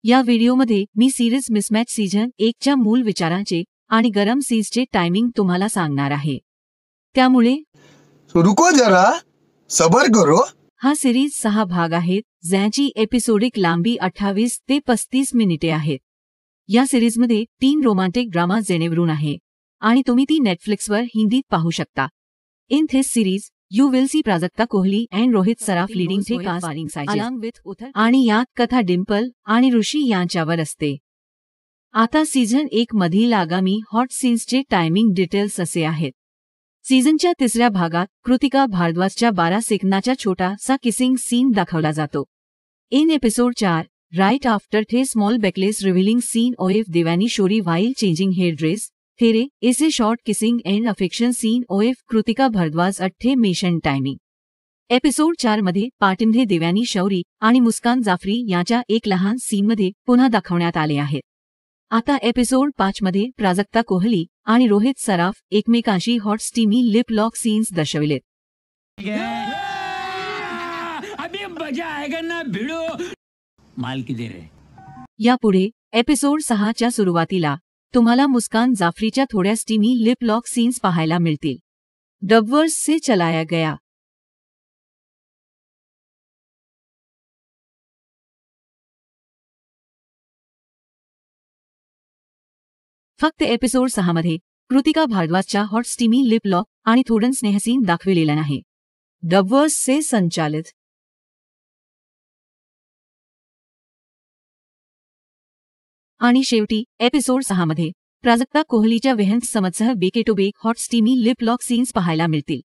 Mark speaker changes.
Speaker 1: या व्हिडिओमध्ये मी series mismatch season 1 च्या मूळ विचारांचे आणि गरम सीजचे टायमिंग तुम्हाला सांगणार आहे। त्यामुळे
Speaker 2: रुको जरा, सबर करो।
Speaker 1: हा सिरीज 6 भाग आहेत ज्यांची एपिसोडिक लांबी 28 ते 35 मिनिटे आहेत। या सिरीजमध्ये 3 रोमांटिक ड्रामा जेनेवरून आहे आणि तुम्ही ती नेटफ्लिक्सवर हिंदीत पाहू शकता। In this series, you will see Prajakta Kohli and Rohit Saraf leading the cast along with Uthar आणि यात कथा डिंपल आणि ऋषी यांच्यावर असते। आता सीझन 1 मधील आगामी हॉट सीन्सचे टायमिंग डिटेल्स असे आहेत। सीझनच्या 3ऱ्या भागात कृतिका भारद्वाजच्या 12 सेकंदाचा छोटासा किसिंग सीन दाखवला जातो। In episode 4, right after a small backless revealing scene of Devani Shori while changing her dress, There is a short kissing and affection scene of Kritika Bharadwaj at a mission timing. Episode 4 मध्ये partner Devyani Shourie आणि मुस्कान जाफरी यांच्या एक लहान सीनमध्ये पुन्हा दाखवण्यात आले आहेत। आता एपिसोड 5 मध्ये प्राजक्ता कोहली आणि रोहित सराफ एकमेकांशी hot steamy lip lock scenes दर्शविलेत।
Speaker 3: अभी मजा आएगा ना भिड़ो माल किधर है।
Speaker 1: यापुढे एपिसोड 6 च्या सुरुवातीला तुम्हाला मुस्कान जाफरीच्या थोड्या स्टीमी लिप लॉक सीन्स पाहायला मिळतील। डबवर्स से चलाया गया। फक्त एपिसोड 6 मध्ये कृतिका भारद्वाजच्या हॉट स्टीमी लिप लॉक आणि थोडं स्नेहसीन दाखविलेलं नाही। डबवर्स से संचालित। आणि शेवटी एपिसोड 6 मध्ये प्राजक्ता कोहलीच्या वेहन्स समतसह back to back hot steamy lip lock scenes पाहायला मिळतील।